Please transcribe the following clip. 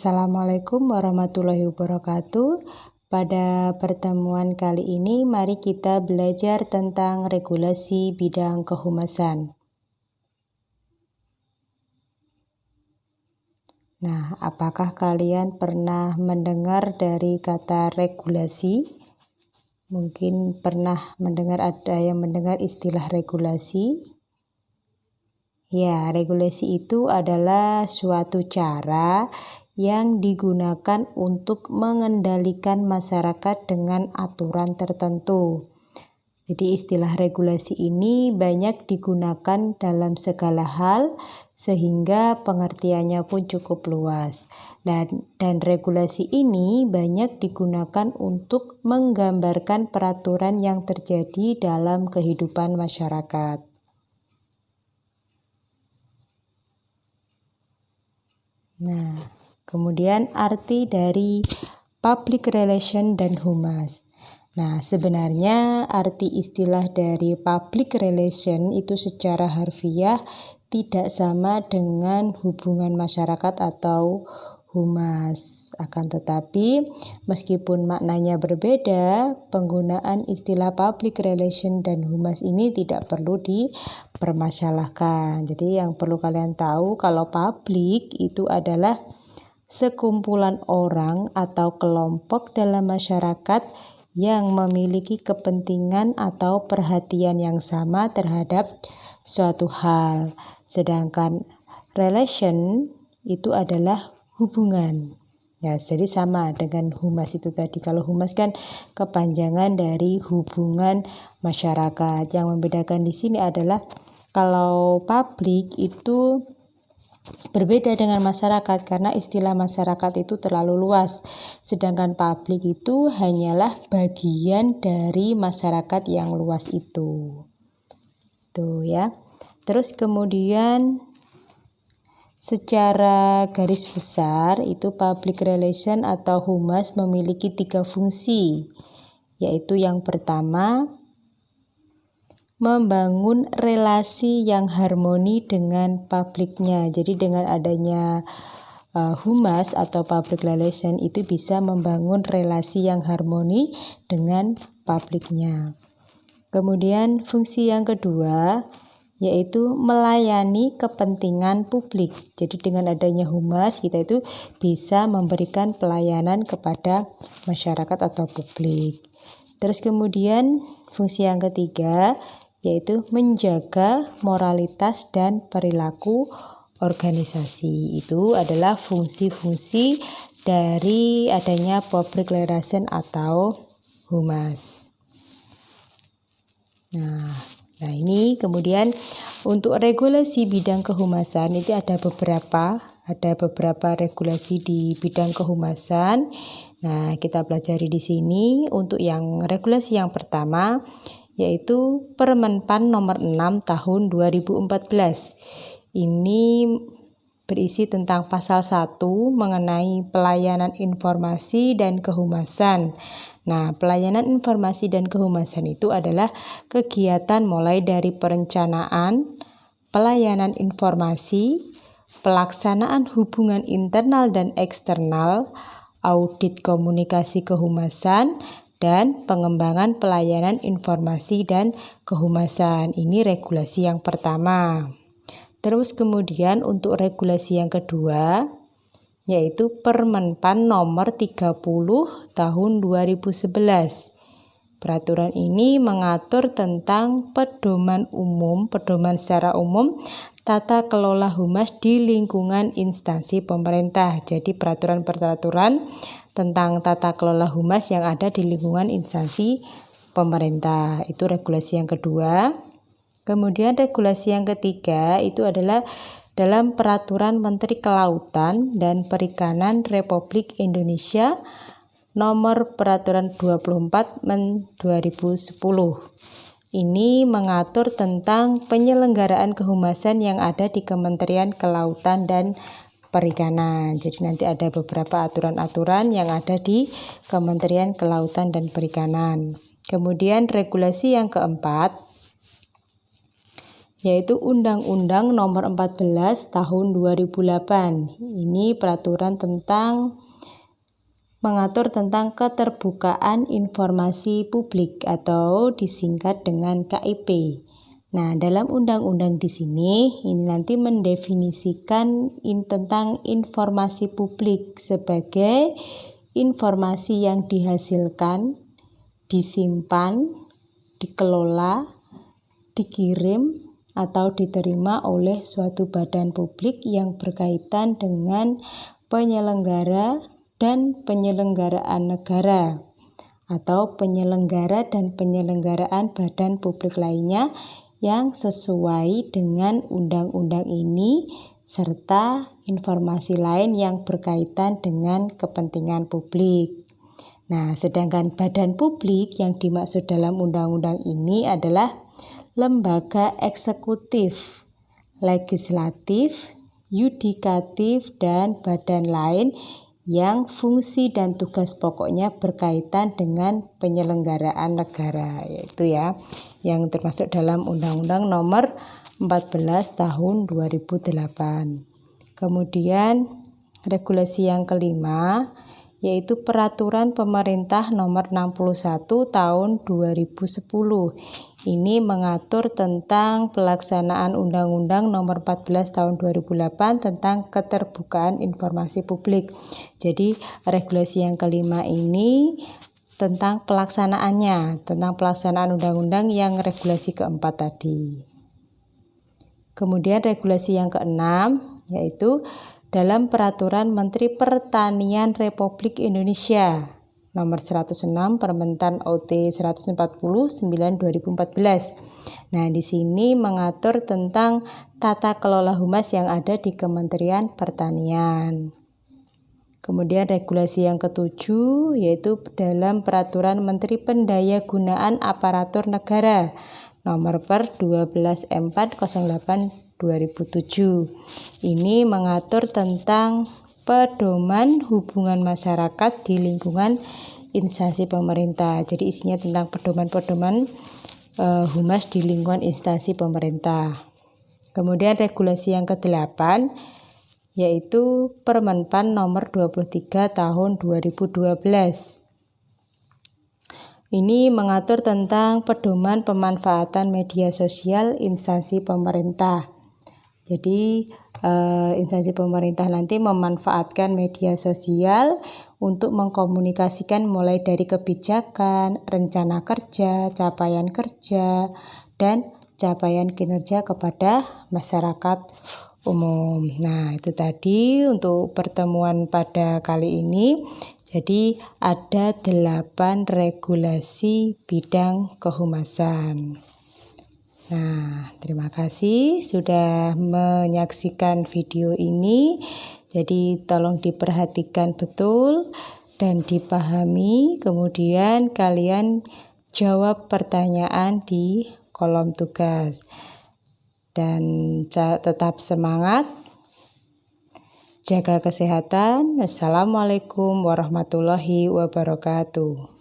Assalamualaikum warahmatullahi wabarakatuh. Pada pertemuan kali ini, mari kita belajar tentang regulasi bidang kehumasan. Nah, apakah kalian pernah mendengar dari kata regulasi? Mungkin pernah mendengar, ada yang mendengar istilah regulasi. Ya, regulasi itu adalah suatu cara yang digunakan untuk mengendalikan masyarakat dengan aturan tertentu. Jadi istilah regulasi ini banyak digunakan dalam segala hal sehingga pengertiannya pun cukup luas. Dan regulasi ini banyak digunakan untuk menggambarkan peraturan yang terjadi dalam kehidupan masyarakat. Nah, kemudian arti dari public relation dan humas. Nah, sebenarnya arti istilah dari public relation itu secara harfiah tidak sama dengan hubungan masyarakat atau humas. Akan tetapi, meskipun maknanya berbeda, penggunaan istilah public relation dan humas ini tidak perlu dipermasalahkan. Jadi yang perlu kalian tahu kalau publik itu adalah sekumpulan orang atau kelompok dalam masyarakat yang memiliki kepentingan atau perhatian yang sama terhadap suatu hal. Sedangkan relation itu adalah hubungan. Ya, jadi sama dengan humas itu tadi. Kalau humas kan kepanjangan dari hubungan masyarakat. Yang membedakan di sini adalah kalau publik itu berbeda dengan masyarakat karena istilah masyarakat itu terlalu luas. Sedangkan publik itu hanyalah bagian dari masyarakat yang luas itu. Tuh ya. Terus kemudian secara garis besar itu public relation atau humas memiliki 3 fungsi, yaitu yang pertama membangun relasi yang harmoni dengan publiknya. Jadi dengan adanya humas atau public relation itu bisa membangun relasi yang harmoni dengan publiknya. Kemudian fungsi yang kedua yaitu melayani kepentingan publik. Jadi dengan adanya humas kita itu bisa memberikan pelayanan kepada masyarakat atau publik. Terus kemudian fungsi yang ketiga yaitu menjaga moralitas dan perilaku organisasi. Itu adalah fungsi-fungsi dari adanya public relation atau humas. Nah ini kemudian untuk regulasi bidang kehumasan itu ada beberapa regulasi di bidang kehumasan. Nah, kita pelajari di sini untuk yang regulasi yang pertama yaitu Permenpan nomor 6 tahun 2014. Ini berisi tentang pasal 1 mengenai pelayanan informasi dan kehumasan. Nah, pelayanan informasi dan kehumasan itu adalah kegiatan mulai dari perencanaan, pelayanan informasi, pelaksanaan hubungan internal dan eksternal, audit komunikasi kehumasan, dan pengembangan pelayanan informasi dan kehumasan. Ini regulasi yang pertama. Terus kemudian untuk regulasi yang kedua yaitu Permenpan nomor 30 tahun 2011. Peraturan ini mengatur tentang pedoman secara umum tata kelola humas di lingkungan instansi pemerintah. Jadi peraturan-peraturan tentang tata kelola humas yang ada di lingkungan instansi pemerintah. Itu regulasi yang kedua. Kemudian regulasi yang ketiga itu adalah dalam Peraturan Menteri Kelautan dan Perikanan Republik Indonesia Nomor Peraturan 24 2010. Ini mengatur tentang penyelenggaraan kehumasan yang ada di Kementerian Kelautan dan Perikanan. Jadi nanti ada beberapa aturan-aturan yang ada di Kementerian Kelautan dan Perikanan. Kemudian regulasi yang keempat yaitu Undang-Undang Nomor 14 Tahun 2008. Ini peraturan tentang mengatur tentang keterbukaan informasi publik atau disingkat dengan KIP. Nah, dalam undang-undang di sini ini nanti mendefinisikan tentang informasi publik sebagai informasi yang dihasilkan, disimpan, dikelola, dikirim, atau diterima oleh suatu badan publik yang berkaitan dengan penyelenggara dan penyelenggaraan negara atau penyelenggara dan penyelenggaraan badan publik lainnya yang sesuai dengan undang-undang ini serta informasi lain yang berkaitan dengan kepentingan publik. Nah, sedangkan badan publik yang dimaksud dalam undang-undang ini adalah lembaga eksekutif, legislatif, yudikatif, dan badan lain yang fungsi dan tugas pokoknya berkaitan dengan penyelenggaraan negara, yaitu yang termasuk dalam Undang-Undang Nomor 14 Tahun 2008. Kemudian regulasi yang kelima yaitu Peraturan Pemerintah Nomor 61 Tahun 2010. Ini mengatur tentang pelaksanaan Undang-Undang Nomor 14 Tahun 2008 tentang keterbukaan informasi publik. Jadi regulasi yang kelima ini tentang pelaksanaannya, tentang pelaksanaan undang-undang yang regulasi keempat tadi. Kemudian regulasi yang keenam yaitu dalam Peraturan Menteri Pertanian Republik Indonesia Nomor 106 Permentan OT 149 2014. Nah, di sini mengatur tentang tata kelola humas yang ada di Kementerian Pertanian. Kemudian regulasi yang ketujuh yaitu dalam Peraturan Menteri Pendayagunaan Aparatur Negara Nomor per 12 M408 2007. Ini mengatur tentang pedoman hubungan masyarakat di lingkungan instansi pemerintah. Jadi isinya tentang pedoman-pedoman humas di lingkungan instansi pemerintah. Kemudian regulasi yang ke-8 yaitu Permenpan Nomor 23 Tahun 2012. Ini mengatur tentang pedoman pemanfaatan media sosial instansi pemerintah. Jadi instansi pemerintah nanti memanfaatkan media sosial untuk mengkomunikasikan mulai dari kebijakan, rencana kerja, dan capaian kinerja kepada masyarakat umum. Nah, itu tadi untuk pertemuan pada kali ini. Jadi ada 8 regulasi bidang kehumasan. Nah, terima kasih sudah menyaksikan video ini. Jadi tolong diperhatikan betul dan dipahami. Kemudian kalian jawab pertanyaan di kolom tugas. Dan tetap semangat. Jaga kesehatan. Assalamualaikum warahmatullahi wabarakatuh.